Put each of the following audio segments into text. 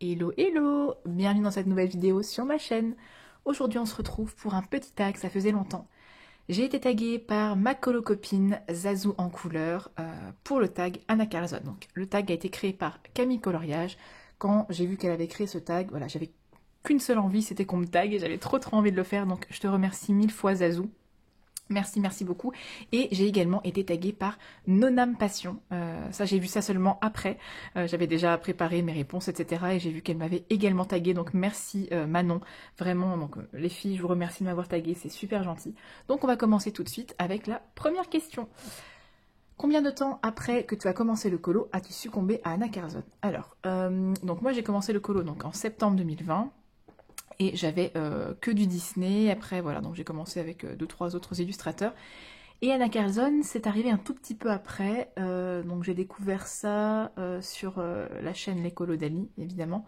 Hello hello, bienvenue dans cette nouvelle vidéo sur ma chaîne. Aujourd'hui on se retrouve pour un petit tag, ça faisait longtemps. J'ai été taguée par ma colo-copine Zazou en couleur pour le tag Anna Carlson. Donc le tag a été créé par Camille Coloriage. Quand j'ai vu qu'elle avait créé ce tag, voilà, j'avais qu'une seule envie, c'était qu'on me tague et j'avais trop envie de le faire. Donc je te remercie 1000 fois Zazou. Merci beaucoup. Et j'ai également été taguée par Nonam Passion. Ça, j'ai vu ça seulement après. J'avais déjà préparé mes réponses, etc. Et j'ai vu qu'elle m'avait également taguée. Donc merci Manon. Vraiment, donc les filles, je vous remercie de m'avoir taguée. C'est super gentil. Donc on va commencer tout de suite avec la première question. Combien de temps après que tu as commencé le colo as-tu succombé à Anna Carlson? Alors, donc moi j'ai commencé le colo donc en septembre 2020. Et j'avais que du Disney, après voilà, donc j'ai commencé avec 2-3 autres illustrateurs. Et Anna Carlson, c'est arrivé un tout petit peu après, donc j'ai découvert ça sur la chaîne L'Écolo d'Ali, évidemment.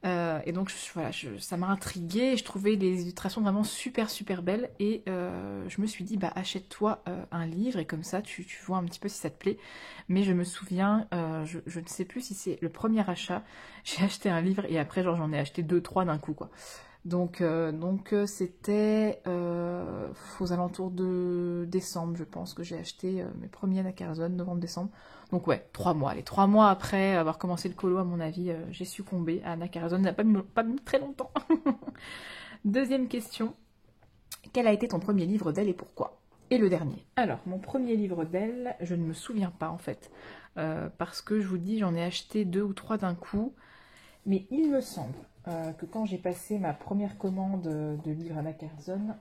Et donc voilà, ça m'a intriguée, je trouvais les illustrations vraiment super belles, et je me suis dit, bah achète-toi un livre, et comme ça tu vois un petit peu si ça te plaît. Mais je me souviens, je ne sais plus si c'est le premier achat, j'ai acheté un livre, et après genre j'en ai acheté 2-3 d'un coup, quoi. Donc c'était aux alentours de décembre, je pense, que j'ai acheté mes premiers Anna Carlson, novembre-décembre. Donc ouais, 3 mois. Les 3 mois après avoir commencé le colo, à mon avis, j'ai succombé à Anna Carlson. Ça n'a pas mis très longtemps. Deuxième question. Quel a été ton premier livre d'elle et pourquoi? Et le dernier. Alors, mon premier livre d'elle, je ne me souviens pas en fait. Parce que je vous dis, j'en ai acheté 2 ou 3 d'un coup. Mais il me semble que quand j'ai passé ma première commande de livre Anna Carlson,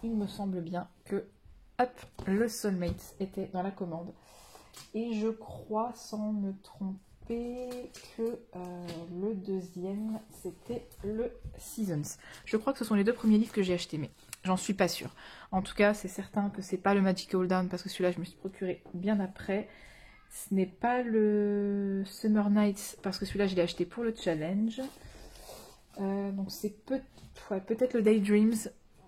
il me semble bien que, hop, le Soulmates était dans la commande. Et je crois, sans me tromper, que le deuxième, c'était le Seasons. Je crois que ce sont les 2 premiers livres que j'ai achetés, mais j'en suis pas sûre. En tout cas, c'est certain que c'est pas le Magic Hold Down, parce que celui-là, je me suis procuré bien après. Ce n'est pas le Summer Nights, parce que celui-là, je l'ai acheté pour le challenge. Donc c'est peut-être le Daydreams,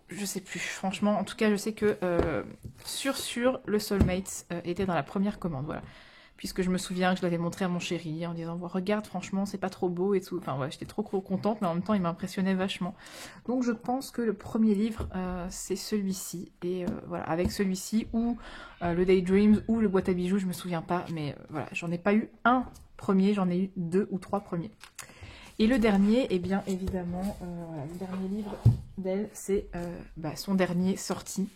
je sais plus, franchement. En tout cas, je sais que sûr, le Soulmates était dans la première commande, voilà. Puisque je me souviens que je l'avais montré à mon chéri en disant, regarde, franchement, c'est pas trop beau et tout. Enfin, ouais, j'étais trop contente, mais en même temps, il m'impressionnait vachement. Donc, je pense que le premier livre, c'est celui-ci. Et voilà, avec celui-ci, ou le Daydreams, ou le Boîte à bijoux, je me souviens pas. Mais voilà, j'en ai pas eu un premier, j'en ai eu 2 ou 3 premiers. Et le dernier, eh bien évidemment, voilà, le dernier livre d'elle, c'est son dernier sorti,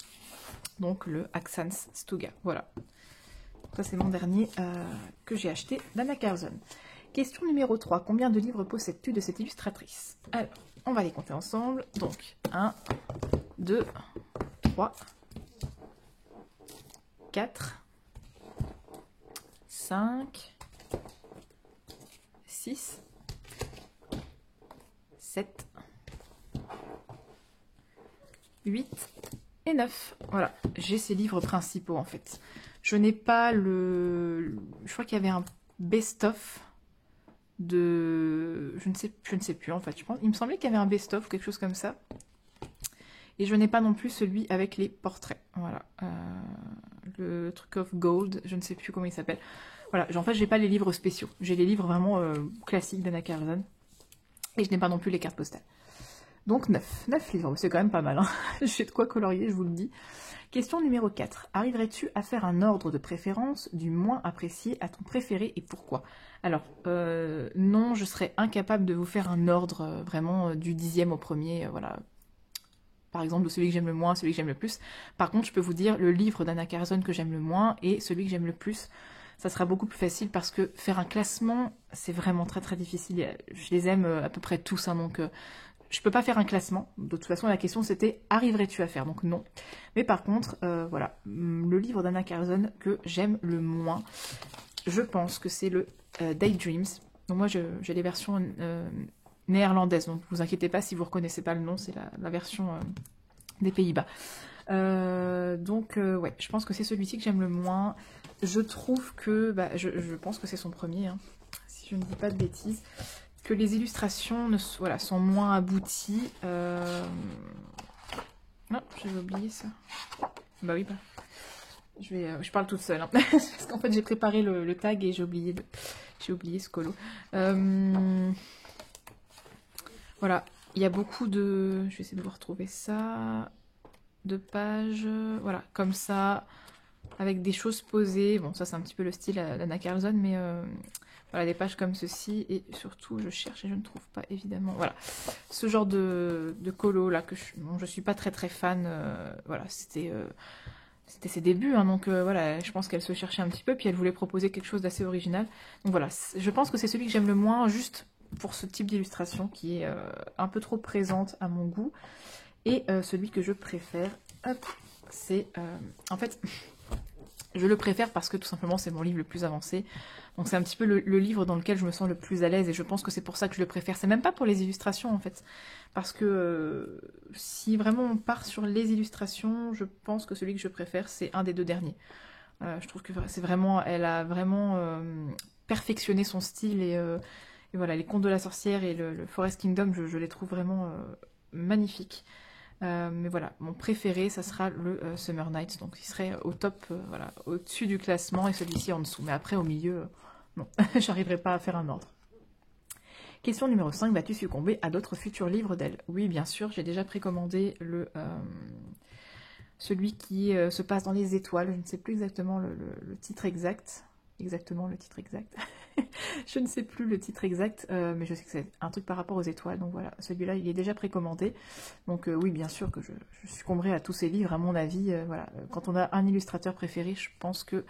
donc le Axans Stuga. Voilà, ça c'est mon dernier que j'ai acheté d'Anna Carlson. Question numéro 3, combien de livres possèdes-tu de cette illustratrice? Alors, on va les compter ensemble. Donc, 1, 2, 3, 4, 5, 6, 7, 8 et 9. Voilà, j'ai ces livres principaux en fait. Je n'ai pas le... Je crois qu'il y avait un best-of de... Je ne sais plus en fait. Il me semblait qu'il y avait un best-of ou quelque chose comme ça. Et je n'ai pas non plus celui avec les portraits. Voilà. Le truc of gold, je ne sais plus comment il s'appelle. Voilà, en fait, j'ai pas les livres spéciaux. J'ai les livres vraiment classiques d'Anna Carlson. Et je n'ai pas non plus les cartes postales. Donc 9 livres, c'est quand même pas mal. Hein. J'ai de quoi colorier, je vous le dis. Question numéro 4. Arriverais-tu à faire un ordre de préférence du moins apprécié à ton préféré et pourquoi? Alors, non, je serais incapable de vous faire un ordre vraiment du 10e au premier, voilà. Par exemple, de celui que j'aime le moins, celui que j'aime le plus. Par contre, je peux vous dire le livre d'Anna Carlson que j'aime le moins et celui que j'aime le plus. Ça sera beaucoup plus facile parce que faire un classement, c'est vraiment très difficile. Je les aime à peu près tous, hein, donc je peux pas faire un classement. De toute façon, la question c'était arriverais-tu à faire? Donc non. Mais par contre, voilà, le livre d'Anna Carlson que j'aime le moins, je pense que c'est le Daydreams. Donc moi, j'ai les versions néerlandaises, donc vous inquiétez pas si vous reconnaissez pas le nom, c'est la version des Pays-Bas. Ouais, je pense que c'est celui-ci que j'aime le moins. Je trouve que, je pense que c'est son premier, hein, si je ne dis pas de bêtises, que les illustrations sont moins abouties. Non, j'avais oublié ça. Bah oui, je parle toute seule, hein. Parce qu'en fait j'ai préparé le tag et j'ai oublié J'ai oublié ce colo. Voilà, il y a beaucoup de... Je vais essayer de vous retrouver ça. De pages, voilà, comme ça, avec des choses posées. Bon, ça c'est un petit peu le style d'Anna Carlson, mais voilà, des pages comme ceci. Et surtout, je cherche et je ne trouve pas, évidemment. Voilà, ce genre de colo là, que je suis pas très fan. Voilà, c'était ses débuts, hein, donc voilà, je pense qu'elle se cherchait un petit peu, puis elle voulait proposer quelque chose d'assez original. Donc voilà, je pense que c'est celui que j'aime le moins, juste pour ce type d'illustration qui est un peu trop présente à mon goût. Et celui que je préfère, c'est... en fait, je le préfère parce que tout simplement c'est mon livre le plus avancé. Donc c'est un petit peu le livre dans lequel je me sens le plus à l'aise et je pense que c'est pour ça que je le préfère. C'est même pas pour les illustrations en fait. Parce que si vraiment on part sur les illustrations, je pense que celui que je préfère c'est un des deux derniers. Je trouve que c'est vraiment... Elle a vraiment perfectionné son style et voilà, les Contes de la Sorcière et le Forest Kingdom, je les trouve vraiment magnifiques. Mais voilà, mon préféré, ça sera le Summer Nights, donc il serait au top, voilà, au-dessus du classement et celui-ci en dessous. Mais après, au milieu, non, j'arriverai pas à faire un ordre. Question numéro 5, vas-tu succomber à d'autres futurs livres d'elle? Oui, bien sûr, j'ai déjà précommandé celui qui se passe dans les étoiles, je ne sais plus exactement le titre exact. Exactement le titre exact. Je ne sais plus le titre exact, mais je sais que c'est un truc par rapport aux étoiles. Donc voilà, celui-là, il est déjà précommandé. Donc oui, bien sûr que je succomberai à tous ces livres, à mon avis. Voilà, quand on a un illustrateur préféré, je pense que,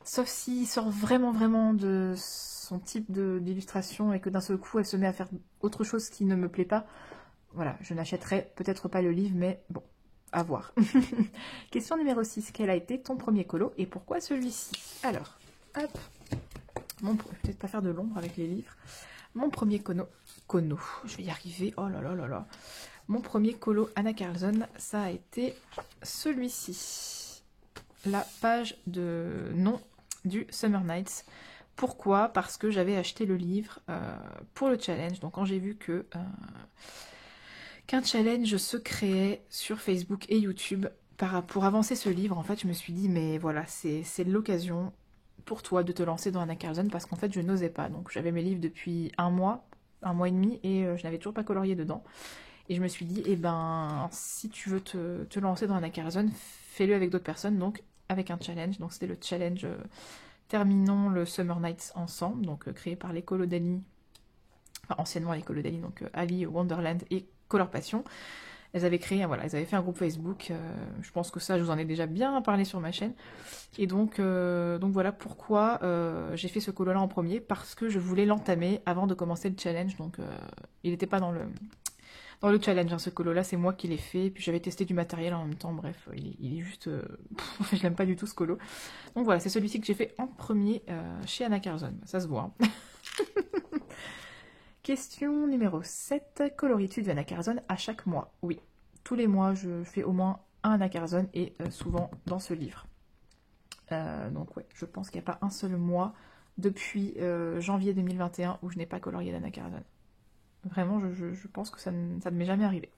sauf s'il sort vraiment de son type d'illustration et que d'un seul coup, elle se met à faire autre chose qui ne me plaît pas, voilà, je n'achèterai peut-être pas le livre, mais bon, à voir. Question numéro 6, quel a été ton premier colo et pourquoi celui-ci? Alors, hop, je vais peut-être pas faire de l'ombre avec les livres. Mon premier cono, je vais y arriver, oh là là là là. Mon premier colo Anna Carlson, ça a été celui-ci. La page de nom du Summer Nights. Pourquoi? Parce que j'avais acheté le livre pour le challenge. Donc quand j'ai vu que qu'un challenge se créait sur Facebook et YouTube pour avancer ce livre, en fait, je me suis dit, mais voilà, c'est l'occasion pour toi de te lancer dans Anna Carlson parce qu'en fait je n'osais pas. Donc j'avais mes livres depuis un mois et demi et je n'avais toujours pas colorié dedans. Et je me suis dit, eh ben si tu veux te lancer dans Anna Carlson, fais-le avec d'autres personnes, donc avec un challenge. Donc c'était le challenge Terminons le Summer Nights ensemble, donc créé par l'écolo d'Ali, enfin anciennement l'écolo d'Ali, donc Ali Wonderland et Color Passion. Elles avaient créé, voilà, elles avaient fait un groupe Facebook. Je pense que ça, je vous en ai déjà bien parlé sur ma chaîne. Et donc voilà pourquoi j'ai fait ce colo-là en premier, parce que je voulais l'entamer avant de commencer le challenge. Donc il n'était pas dans le challenge, hein, ce colo-là, c'est moi qui l'ai fait. Et puis j'avais testé du matériel en même temps. Bref, il est juste... je l'aime pas du tout ce colo. Donc voilà, c'est celui-ci que j'ai fait en premier chez Anna Carlson. Ça se voit. Hein. Question numéro 7. Coloritude d'Anna Carlson à chaque mois. Oui, tous les mois, je fais au moins un Anna Carlson et souvent dans ce livre. Donc ouais, je pense qu'il n'y a pas un seul mois depuis janvier 2021 où je n'ai pas colorié d'Anna Carlson. Vraiment, je pense que ça ne m'est jamais arrivé.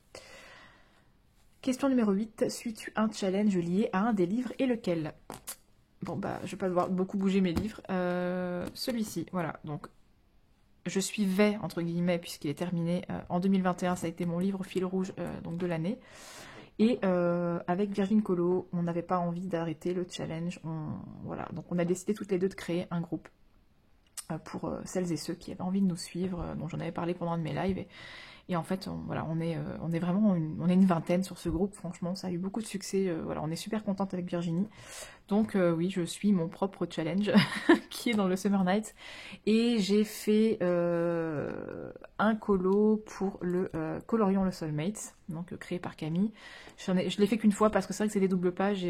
Question numéro 8. Suis-tu un challenge lié à un des livres et lequel? Bon bah, je vais pas devoir beaucoup bouger mes livres. Celui-ci, voilà, donc... Je suivais, entre guillemets, puisqu'il est terminé. En 2021, ça a été mon livre fil rouge donc de l'année. Et avec Virgin Colo, on n'avait pas envie d'arrêter le challenge. Voilà, donc on a décidé toutes les deux de créer un groupe pour celles et ceux qui avaient envie de nous suivre, dont j'en avais parlé pendant un de mes lives. Et en fait, voilà, on est vraiment une vingtaine sur ce groupe. Franchement, ça a eu beaucoup de succès. Voilà, on est super contente avec Virginie. Donc oui, je suis mon propre challenge qui est dans le Summer Nights. Et j'ai fait un colo pour le Colorions le Soulmate, donc créé par Camille. Je l'ai fait qu'une fois parce que c'est vrai que c'est des doubles pages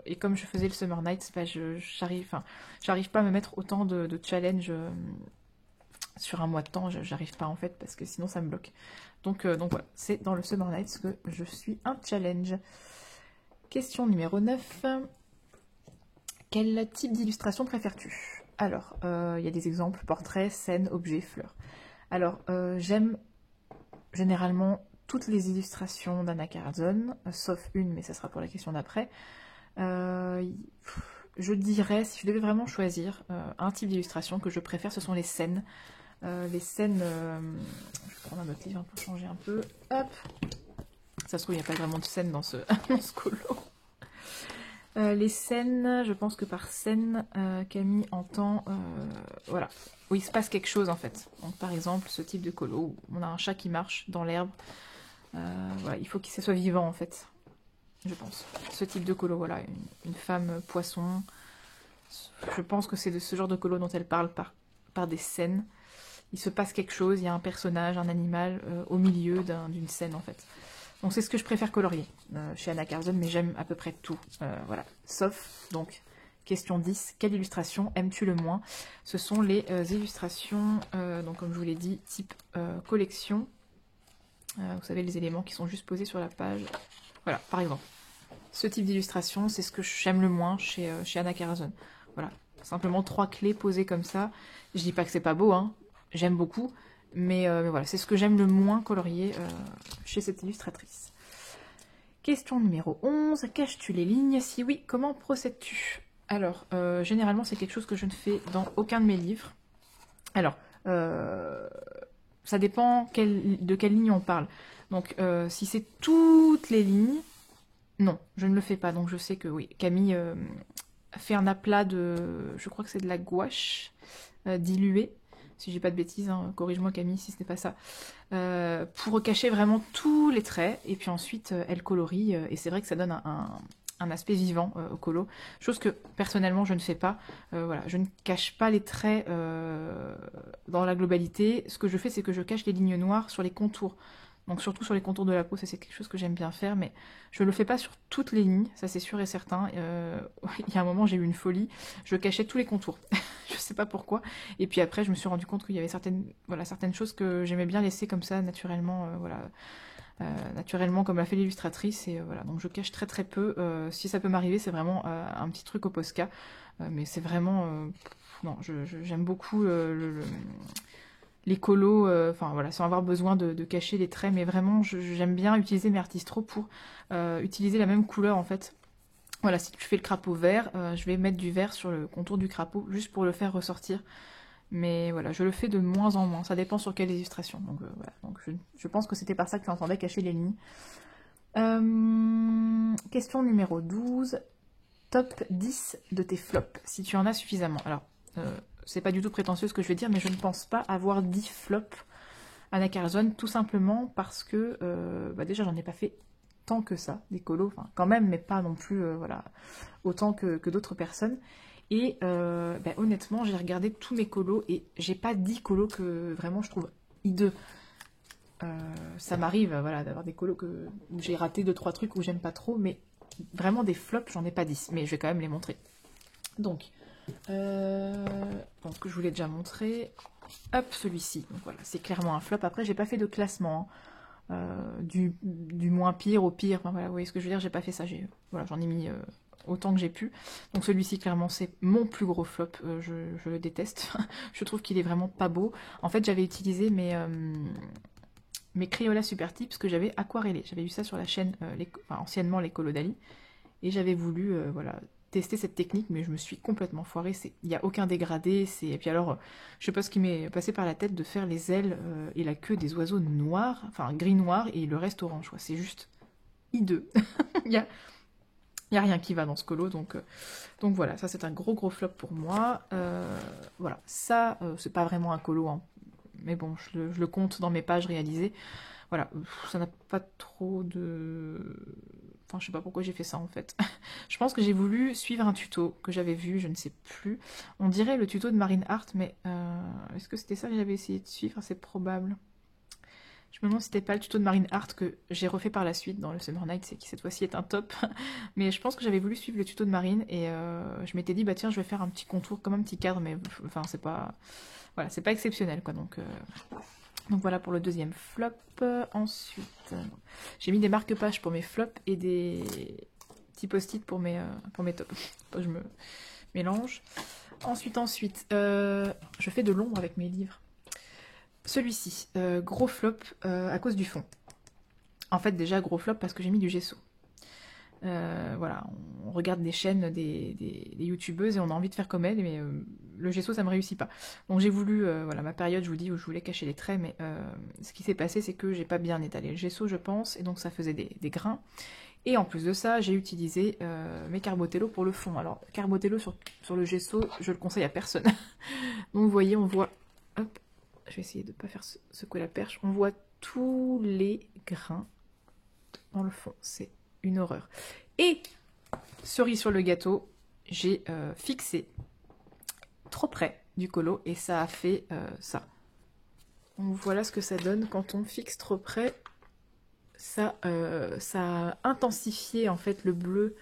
et comme je faisais le Summer Nights, bah, j'arrive pas à me mettre autant de challenge sur un mois de temps, j'arrive pas en fait parce que sinon ça me bloque. Donc voilà, c'est dans le Summer Nights que je suis un challenge. Question numéro 9. Quel type d'illustration préfères-tu? Alors, il y a des exemples, portraits, scènes, objets, fleurs. Alors, j'aime généralement toutes les illustrations d'Anna Carlson, sauf une, mais ça sera pour la question d'après. je dirais, si je devais vraiment choisir un type d'illustration que je préfère, ce sont les scènes. Les scènes, je vais prendre un autre livre pour changer un peu. Hop, ça se trouve, il n'y a pas vraiment de scènes dans ce, dans ce colo. Les scènes, je pense que par scène, Camille entend, voilà, où il se passe quelque chose en fait. Donc par exemple, ce type de colo, où on a un chat qui marche dans l'herbe. Voilà, il faut qu'il soit vivant en fait, je pense. Ce type de colo, voilà, une femme poisson. Je pense que c'est de ce genre de colo dont elle parle par des scènes. Il se passe quelque chose, il y a un personnage, un animal au milieu d'une scène en fait. Donc c'est ce que je préfère colorier chez Anna Carzon, mais j'aime à peu près tout. Voilà. Sauf, donc, question 10, quelle illustration aimes-tu le moins? Ce sont les illustrations, donc comme je vous l'ai dit, type collection. Vous savez, les éléments qui sont juste posés sur la page. Voilà, par exemple. Ce type d'illustration, c'est ce que j'aime le moins chez Anna Carzon. Voilà, simplement 3 clés posées comme ça. Je dis pas que c'est pas beau, hein. J'aime beaucoup. Mais voilà, c'est ce que j'aime le moins colorier chez cette illustratrice. Question numéro 11. Caches-tu les lignes? Si oui, comment procèdes-tu? Alors, généralement, c'est quelque chose que je ne fais dans aucun de mes livres. Alors, ça dépend de quelle ligne on parle. Donc, si c'est toutes les lignes, non, je ne le fais pas. Donc, je sais que oui, Camille fait un aplat de... Je crois que c'est de la gouache diluée. Si j'ai pas de bêtises, hein, corrige-moi Camille si ce n'est pas ça, pour cacher vraiment tous les traits, et puis ensuite elle colorie, et c'est vrai que ça donne un aspect vivant au colo, chose que personnellement je ne fais pas. Voilà, je ne cache pas les traits dans la globalité. Ce que je fais, c'est que je cache les lignes noires sur les contours. Donc surtout sur les contours de la peau, ça c'est quelque chose que j'aime bien faire, mais je ne le fais pas sur toutes les lignes, ça c'est sûr et certain. Il y a un moment, j'ai eu une folie, je cachais tous les contours. Je sais pas pourquoi. Et puis après, je me suis rendu compte qu'il y avait certaines choses que j'aimais bien laisser comme ça, naturellement, naturellement, comme l'a fait l'illustratrice. Et voilà, donc je cache très très peu. Si ça peut m'arriver, c'est vraiment un petit truc au Posca. Mais c'est vraiment... non, j'aime beaucoup les colos, enfin voilà, sans avoir besoin de cacher les traits. Mais vraiment, j'aime bien utiliser mes artistros pour utiliser la même couleur, en fait. Voilà, si tu fais le crapaud vert, je vais mettre du vert sur le contour du crapaud, juste pour le faire ressortir. Mais voilà, je le fais de moins en moins, ça dépend sur quelle illustration. Donc voilà, donc je pense que c'était par ça que tu entendais cacher les lignes. Question numéro 12. Top 10 de tes flops, si tu en as suffisamment. Alors, c'est pas du tout prétentieux ce que je vais dire, mais je ne pense pas avoir 10 flops Anna Carzon, tout simplement parce que, déjà j'en ai pas fait tant que ça, des colos, enfin quand même, mais pas non plus voilà, autant que d'autres personnes. Et honnêtement, j'ai regardé tous mes colos et j'ai pas 10 colos que vraiment je trouve hideux. Ça m'arrive voilà, d'avoir des colos où j'ai raté 2-3 trucs où j'aime pas trop, mais vraiment des flops, j'en ai pas 10, mais je vais quand même les montrer. Donc, que je vous l'ai déjà montré. Hop, celui-ci. Donc voilà, c'est clairement un flop. Après, j'ai pas fait de classement. Du moins pire au pire. Enfin, voilà, vous voyez ce que je veux dire, j'ai pas fait ça. Voilà, j'en ai mis autant que j'ai pu. Donc celui-ci, clairement, c'est mon plus gros flop. Je le déteste. Je trouve qu'il est vraiment pas beau. En fait, j'avais utilisé mes Crayola Super Tips que j'avais aquarellés. J'avais vu ça sur la chaîne, anciennement les Colos d'Ali. Et j'avais voulu, voilà, tester cette technique, mais je me suis complètement foirée. Il n'y a aucun dégradé. Et puis alors, je sais pas ce qui m'est passé par la tête de faire les ailes et la queue des oiseaux noirs, enfin gris-noir, et le reste orange. C'est juste hideux. Il y a rien qui va dans ce colo, donc voilà, ça c'est un gros flop pour moi. Voilà, ça, c'est pas vraiment un colo, hein, mais bon, je le compte dans mes pages réalisées. Voilà, ça n'a pas trop de... Enfin, je sais pas pourquoi j'ai fait ça en fait. Je pense que j'ai voulu suivre un tuto que j'avais vu, je ne sais plus. On dirait le tuto de Marine Hart, mais est-ce que c'était ça que j'avais essayé de suivre? C'est probable. Je me demande si c'était pas le tuto de Marine Hart que j'ai refait par la suite dans le Summer Night, c'est qui cette fois-ci est un top. Mais je pense que j'avais voulu suivre le tuto de Marine et je m'étais dit, bah tiens, je vais faire un petit contour comme un petit cadre, mais enfin, c'est pas... Voilà, c'est pas exceptionnel, quoi, donc voilà pour le deuxième flop. Ensuite, j'ai mis des marque-pages pour mes flops et des petits post-it pour mes tops. Je me mélange. Ensuite, je fais de l'ombre avec mes livres. Celui-ci, gros flop à cause du fond. En fait, déjà gros flop parce que j'ai mis du gesso. Voilà, on regarde des chaînes, des youtubeuses et on a envie de faire comme elles, mais le gesso ça me réussit pas. Donc j'ai voulu, voilà, ma période, je vous dis, où je voulais cacher les traits, mais ce qui s'est passé c'est que j'ai pas bien étalé le gesso je pense, et donc ça faisait des grains. Et en plus de ça, j'ai utilisé mes Carbotello pour le fond. Alors Carbotello sur le gesso, je le conseille à personne. Donc vous voyez, on voit, hop, je vais essayer de ne pas faire secouer la perche, on voit tous les grains dans le fond, c'est une horreur. Et, cerise sur le gâteau, j'ai fixé trop près du colo et ça a fait ça. Donc voilà ce que ça donne quand on fixe trop près. Ça a intensifié en fait le bleu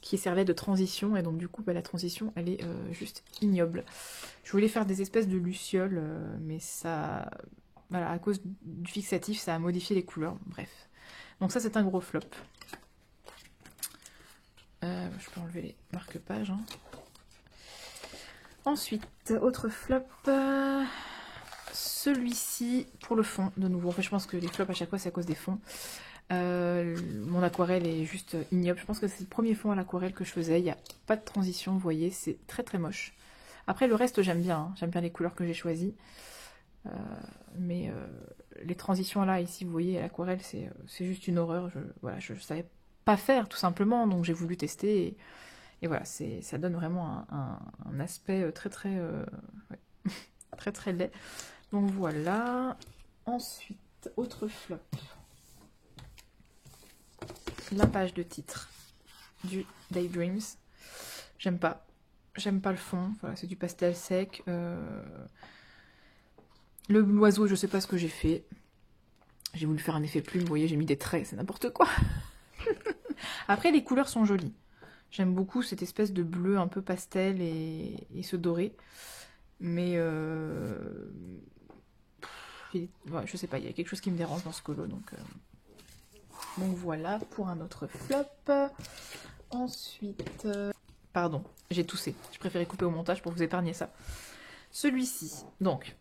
qui servait de transition, et donc du coup bah, la transition elle est juste ignoble. Je voulais faire des espèces de lucioles, mais ça, voilà, à cause du fixatif, ça a modifié les couleurs, bref. Donc ça c'est un gros flop. Je peux enlever les marque-pages. Hein. Ensuite, autre flop, celui-ci pour le fond, de nouveau. En fait, je pense que les flops à chaque fois c'est à cause des fonds. Mon aquarelle est juste ignoble. Je pense que c'est le premier fond à l'aquarelle que je faisais. Il n'y a pas de transition, vous voyez, c'est très très moche. Après le reste j'aime bien, hein. J'aime bien les couleurs que j'ai choisies. Mais les transitions là, ici, vous voyez, à l'aquarelle, c'est juste une horreur. Voilà, je savais pas faire tout simplement, donc j'ai voulu tester. Et voilà, ça donne vraiment un aspect très très ouais, très très laid. Donc voilà. Ensuite, autre flop. La page de titre du Daydreams. J'aime pas. J'aime pas le fond. Voilà, c'est du pastel sec. L'oiseau, je sais pas ce que j'ai fait. J'ai voulu faire un effet plume, vous voyez, j'ai mis des traits, c'est n'importe quoi. Après, les couleurs sont jolies. J'aime beaucoup cette espèce de bleu un peu pastel et ce doré. Mais ouais, je sais pas, il y a quelque chose qui me dérange dans ce colo. Donc voilà pour un autre flop. Ensuite, pardon, j'ai toussé. Je préférais couper au montage pour vous épargner ça. Celui-ci, donc,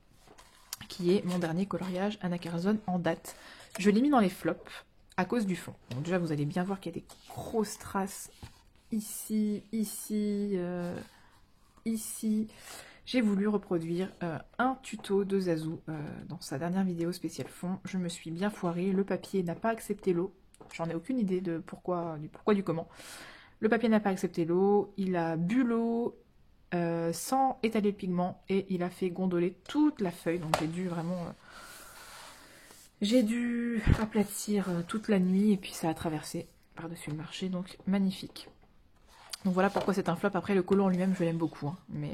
qui est mon dernier coloriage Anacarzone en date. Je l'ai mis dans les flops à cause du fond. Donc déjà, vous allez bien voir qu'il y a des grosses traces ici, ici, ici. J'ai voulu reproduire un tuto de Zazou dans sa dernière vidéo spéciale fond. Je me suis bien foirée. Le papier n'a pas accepté l'eau. J'en ai aucune idée de pourquoi du comment. Le papier n'a pas accepté l'eau. Il a bu l'eau sans étaler le pigment et il a fait gondoler toute la feuille. Donc j'ai dû vraiment... j'ai dû aplatir toute la nuit et puis ça a traversé par-dessus le marché. Donc magnifique. Donc voilà pourquoi c'est un flop. Après le colo en lui-même je l'aime beaucoup. Hein, mais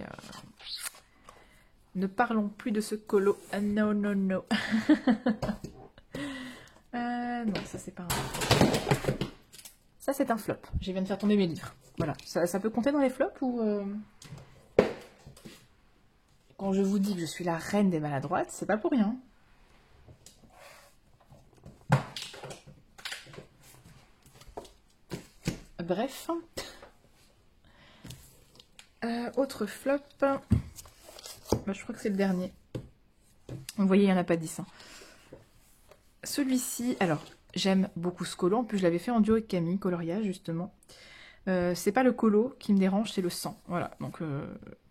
ne parlons plus de ce colo. Non, non, non. Non, ça c'est pas un flop. Ça c'est un flop. Je viens de faire tomber mes livres. Voilà. Ça peut compter dans les flops ou... Quand je vous dis que je suis la reine des maladroites, c'est pas pour rien. Bref. Autre flop. Bah, je crois que c'est le dernier. Vous voyez, il n'y en a pas 10. Hein. Celui-ci, alors, j'aime beaucoup ce colo. En plus, je l'avais fait en duo avec Camille, coloriage, justement. C'est pas le colo qui me dérange, c'est le sang. Voilà, donc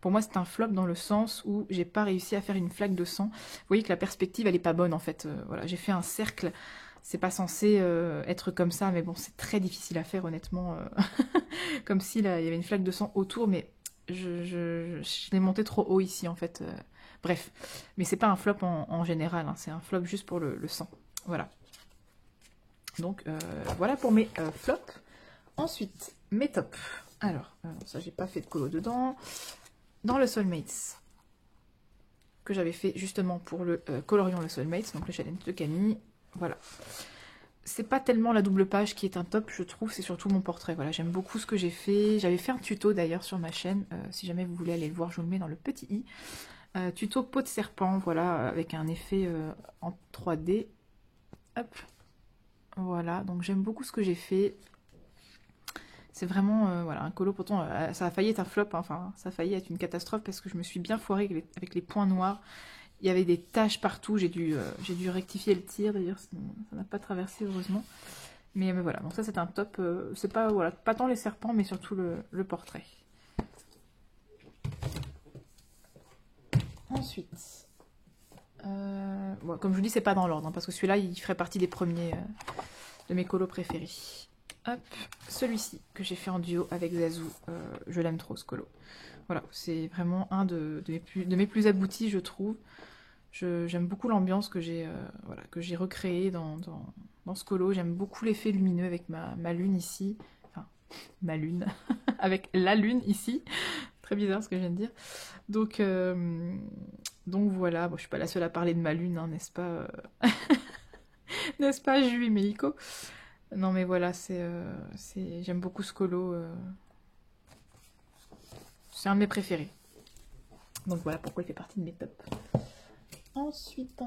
pour moi c'est un flop dans le sens où j'ai pas réussi à faire une flaque de sang. Vous voyez que la perspective elle est pas bonne en fait. Voilà, j'ai fait un cercle, c'est pas censé être comme ça, mais bon c'est très difficile à faire honnêtement. Comme si là il y avait une flaque de sang autour, mais je l'ai monté trop haut ici en fait. Bref, mais c'est pas un flop en général, hein, c'est un flop juste pour le sang. Voilà. Donc voilà pour mes flops. Ensuite, mes tops. Alors, ça j'ai pas fait de colo dedans. Dans le Soulmates, que j'avais fait justement pour le coloriant le Soulmates, donc le challenge de Camille. Voilà. C'est pas tellement la double page qui est un top, je trouve, c'est surtout mon portrait. Voilà, j'aime beaucoup ce que j'ai fait. J'avais fait un tuto d'ailleurs sur ma chaîne. Si jamais vous voulez aller le voir, je vous le mets dans le petit i. Tuto peau de serpent, voilà, avec un effet en 3D. Hop. Voilà, donc j'aime beaucoup ce que j'ai fait. C'est vraiment voilà, un colo, pourtant ça a failli être un flop, hein, enfin ça a failli être une catastrophe parce que je me suis bien foirée avec les points noirs. Il y avait des taches partout, j'ai dû rectifier le tir, d'ailleurs ça n'a pas traversé heureusement. Mais voilà, donc ça c'est un top, c'est pas, voilà, pas tant les serpents, mais surtout le portrait. Ensuite, bon, comme je vous dis, c'est pas dans l'ordre, hein, parce que celui-là, il ferait partie des premiers de mes colos préférés. Hop, celui-ci que j'ai fait en duo avec Zazou, je l'aime trop ce colo. Voilà, c'est vraiment un de mes plus aboutis, je trouve. J'aime beaucoup l'ambiance que j'ai voilà, recréée dans ce colo. J'aime beaucoup l'effet lumineux avec ma lune ici. Enfin, ma lune. Avec la lune ici. Très bizarre ce que je viens de dire. Donc voilà, bon, je suis pas la seule à parler de ma lune, hein, n'est-ce pas n'est-ce pas, Julie Meiko? Non mais voilà, j'aime beaucoup ce colo. C'est un de mes préférés. Donc voilà pourquoi il fait partie de mes tops. Ensuite,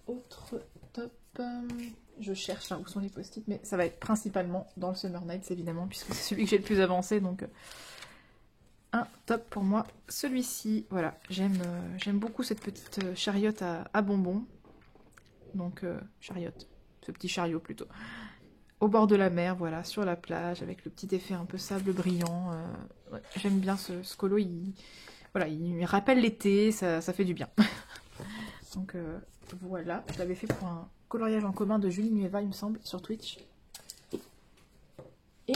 autre top. Je cherche où sont les post-it, mais ça va être principalement dans le Summer Nights évidemment, puisque c'est celui que j'ai le plus avancé, donc un top pour moi. Celui-ci, voilà, j'aime beaucoup cette petite chariote à bonbons. Donc chariote, ce petit chariot plutôt. Au bord de la mer, voilà, sur la plage, avec le petit effet un peu sable brillant. Ouais, j'aime bien ce colo, voilà, il me rappelle l'été, ça fait du bien. Donc voilà, je l'avais fait pour un coloriage en commun de Julie Nueva, il me semble, sur Twitch. Et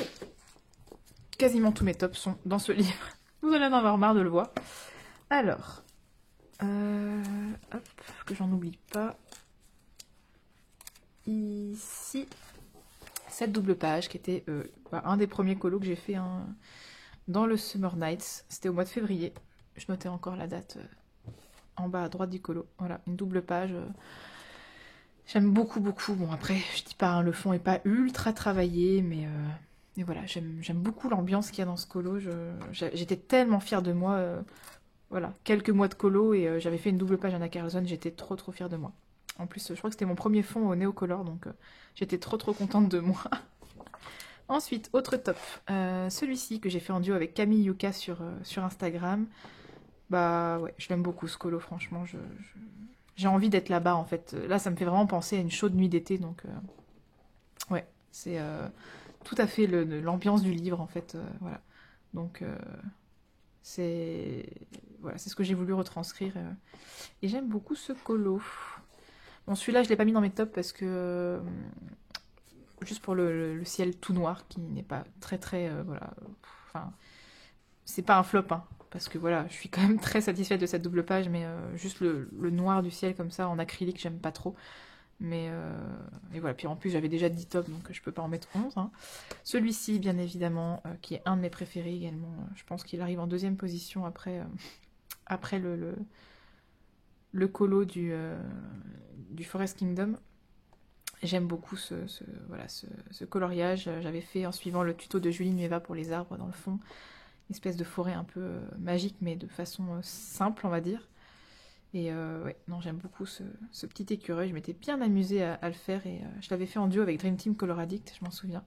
quasiment tous mes tops sont dans ce livre. Vous allez en avoir marre de le voir. Alors, hop, que j'en oublie pas. Ici, cette double page qui était un des premiers colos que j'ai fait dans le Summer Nights. C'était au mois de février. Je notais encore la date en bas à droite du colo. Voilà, une double page. J'aime beaucoup, beaucoup. Bon, après, je dis pas, hein, le fond est pas ultra travaillé, mais voilà, j'aime beaucoup l'ambiance qu'il y a dans ce colo. J'étais tellement fière de moi. Voilà, quelques mois de colo et j'avais fait une double page Anna Carlson. J'étais trop, trop fière de moi. En plus, je crois que c'était mon premier fond au Néocolor, donc j'étais trop, trop contente de moi. Ensuite, autre top. Celui-ci que j'ai fait en duo avec Camille Yuka sur Instagram. Bah ouais, je l'aime beaucoup ce colo, franchement. J'ai envie d'être là-bas en fait. Là, ça me fait vraiment penser à une chaude nuit d'été, donc ouais, c'est tout à fait l'ambiance du livre en fait. Voilà, donc c'est ce que j'ai voulu retranscrire et j'aime beaucoup ce colo. Bon, celui-là, je l'ai pas mis dans mes tops parce que juste pour le ciel tout noir qui n'est pas très très voilà. Enfin, c'est pas un flop, hein. Parce que voilà, je suis quand même très satisfaite de cette double page, mais juste le noir du ciel comme ça en acrylique, j'aime pas trop. Mais et voilà, puis en plus j'avais déjà 10 tops, donc je peux pas en mettre 11. Hein. Celui-ci, bien évidemment, qui est un de mes préférés également. Je pense qu'il arrive en deuxième position après le colo du Forest Kingdom. J'aime beaucoup ce coloriage. J'avais fait en suivant le tuto de Julie Nueva pour les arbres dans le fond. Une espèce de forêt un peu magique, mais de façon simple, on va dire. Et ouais, non, j'aime beaucoup ce petit écureuil. Je m'étais bien amusée à le faire et je l'avais fait en duo avec Dream Team Color Addict, je m'en souviens.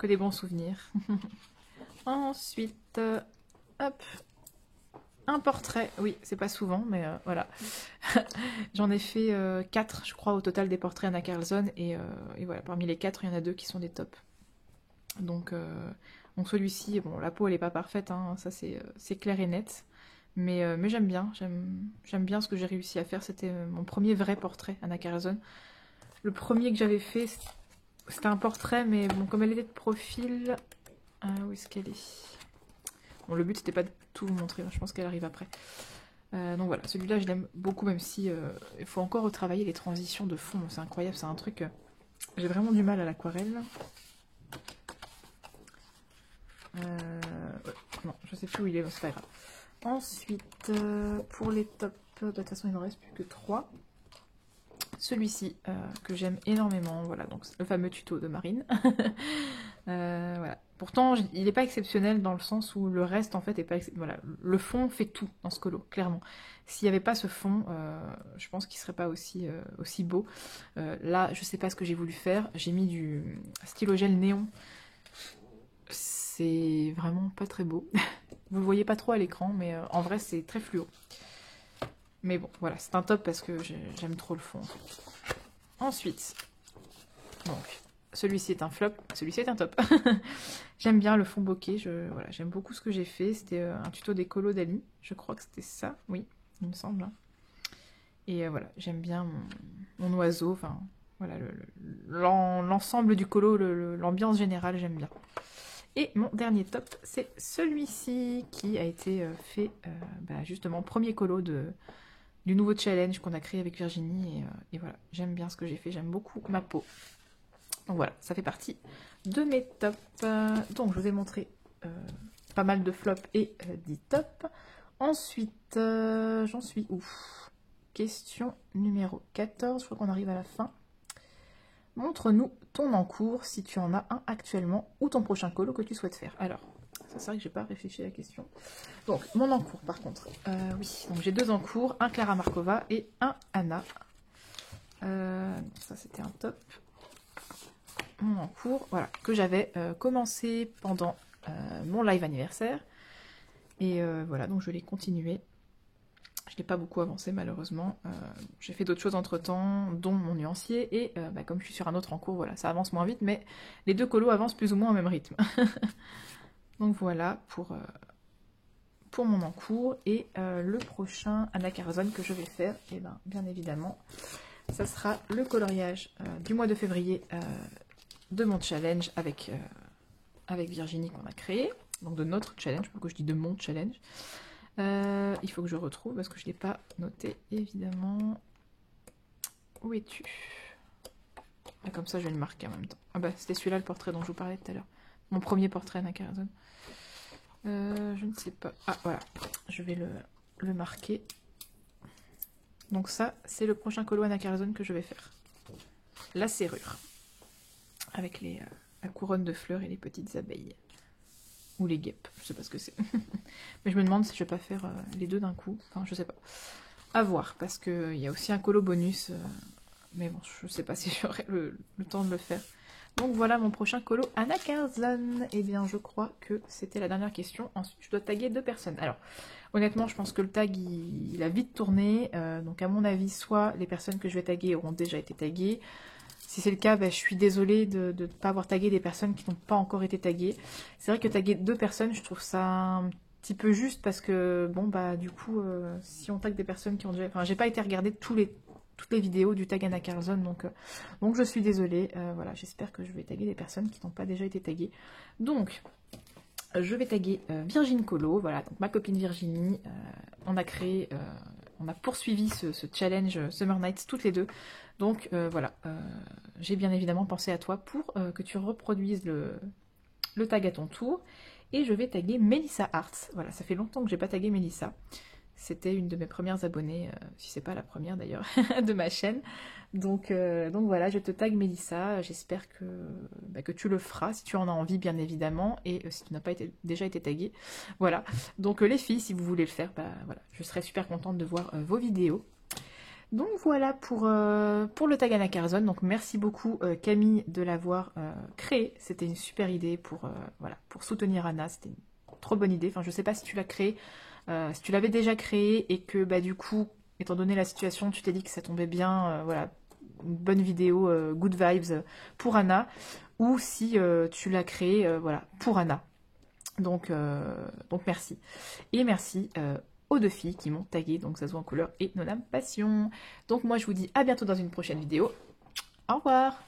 Que des bons souvenirs. Ensuite, hop, un portrait. Oui, c'est pas souvent, mais voilà. J'en ai fait 4, je crois, au total des portraits Anna Carlson. Et voilà, parmi les 4, il y en a 2 qui sont des tops. Donc celui-ci, bon, la peau elle est pas parfaite, hein, ça c'est clair et net, mais j'aime bien, j'aime bien ce que j'ai réussi à faire. C'était mon premier vrai portrait Anna Carlson. Le premier que j'avais fait, c'était un portrait, mais bon, comme elle était de profil, où est-ce qu'elle est? Bon, le but c'était pas de tout vous montrer, je pense qu'elle arrive après. Donc voilà, celui-là je l'aime beaucoup, même si il faut encore retravailler les transitions de fond, c'est incroyable, c'est un truc, j'ai vraiment du mal à l'aquarelle. Ouais, non, je sais plus où il est, c'est pas grave. Ensuite, pour les tops, de toute façon il ne reste plus que 3. Celui-ci, que j'aime énormément, voilà, donc le fameux tuto de Marine. Voilà. Pourtant, il n'est pas exceptionnel dans le sens où le reste, en fait, est pas voilà, le fond fait tout dans ce colo, clairement. S'il n'y avait pas ce fond, je pense qu'il ne serait pas aussi beau. Là, je sais pas ce que j'ai voulu faire. J'ai mis du stylo gel néon. C'est vraiment pas très beau. Vous le voyez pas trop à l'écran, mais en vrai, c'est très fluo. Mais bon, voilà, c'est un top parce que j'aime trop le fond. En fait. Ensuite, Donc, celui-ci est un flop, celui-ci est un top. J'aime bien le fond bokeh, voilà, j'aime beaucoup ce que j'ai fait. C'était un tuto d'écolo d'Ali, je crois que c'était ça, oui, il me semble. Hein. Et voilà, j'aime bien mon oiseau, enfin, voilà, l'ensemble du colo, l'ambiance générale, j'aime bien. Et mon dernier top, c'est celui-ci qui a été fait justement premier colo du nouveau challenge qu'on a créé avec Virginie. Et voilà, j'aime bien ce que j'ai fait, j'aime beaucoup ma peau. Donc voilà, ça fait partie de mes tops. Donc je vous ai montré pas mal de flops et 10 tops. Ensuite, j'en suis où? Question numéro 14, je crois qu'on arrive à la fin. Montre-nous ton encours, si tu en as un actuellement, ou ton prochain colo que tu souhaites faire. Alors, c'est vrai que j'ai pas réfléchi à la question. Donc, mon encours, par contre. Oui, donc j'ai 2 encours, un Clara Markova et un Anna. Ça, c'était un top. Mon encours, voilà, que j'avais commencé pendant mon live anniversaire. Et voilà, donc je l'ai continué. Je n'ai pas beaucoup avancé malheureusement, j'ai fait d'autres choses entre temps, dont mon nuancier, et comme je suis sur un autre en cours, voilà, ça avance moins vite, mais les 2 colos avancent plus ou moins au même rythme. Donc voilà pour mon encours, et le prochain Anna Carzone que je vais faire, et bien évidemment, ça sera le coloriage du mois de février de mon challenge avec Virginie qu'on a créé, donc de notre challenge, pourquoi je dis de mon challenge. Il faut que je retrouve parce que je ne l'ai pas noté évidemment. Où es-tu? Comme ça je vais le marquer en même temps. Ah bah c'était celui-là le portrait dont je vous parlais tout à l'heure. Mon premier portrait Anna Carzone. Je ne sais pas. Ah voilà, je vais le marquer. Donc ça c'est le prochain colo Anna Carzone que je vais faire. La serrure. Avec la couronne de fleurs et les petites abeilles. Ou les guêpes, je sais pas ce que c'est. Mais je me demande si je vais pas faire les 2 d'un coup. Enfin, je sais pas. À voir, parce qu'il y a aussi un colo bonus. Mais bon, je sais pas si j'aurai le temps de le faire. Donc voilà mon prochain colo Anna Carzone. Eh bien, je crois que c'était la dernière question. Ensuite, je dois taguer 2 personnes. Alors, honnêtement, je pense que le tag, il a vite tourné. Donc à mon avis, soit les personnes que je vais taguer auront déjà été taguées. Si c'est le cas, je suis désolée de ne pas avoir tagué des personnes qui n'ont pas encore été taguées. C'est vrai que taguer 2 personnes, je trouve ça un petit peu juste parce que, bon, du coup, si on tague des personnes qui ont déjà... Enfin, j'ai pas été regarder toutes les vidéos du tag Anna Carzone, donc je suis désolée. Voilà, j'espère que je vais taguer des personnes qui n'ont pas déjà été taguées. Donc, je vais taguer Virginie Colo, voilà, donc ma copine Virginie. On a poursuivi ce challenge Summer Nights toutes les 2. Donc voilà, j'ai bien évidemment pensé à toi pour que tu reproduises le tag à ton tour. Et je vais taguer Melissa Arts. Voilà, ça fait longtemps que j'ai pas tagué Melissa. C'était une de mes premières abonnées, si c'est pas la première d'ailleurs, de ma chaîne. Donc voilà, je te tag Melissa. J'espère que tu le feras si tu en as envie, bien évidemment. Et si tu n'as pas déjà été taguée. Voilà. Donc les filles, si vous voulez le faire, voilà, je serais super contente de voir vos vidéos. Donc voilà pour le tag Anna Carzone. Donc merci beaucoup Camille de l'avoir créé. C'était une super idée pour soutenir Anna. C'était une trop bonne idée. Enfin, je sais pas si tu l'as créé, si tu l'avais déjà créé et que du coup, étant donné la situation, tu t'es dit que ça tombait bien, voilà, une bonne vidéo, good vibes pour Anna, ou si tu l'as créé, voilà, pour Anna. Donc merci. Et merci aux 2 filles qui m'ont tagué, donc Zazou en couleur et Nonam Passion. Donc moi je vous dis à bientôt dans une prochaine vidéo. Au revoir.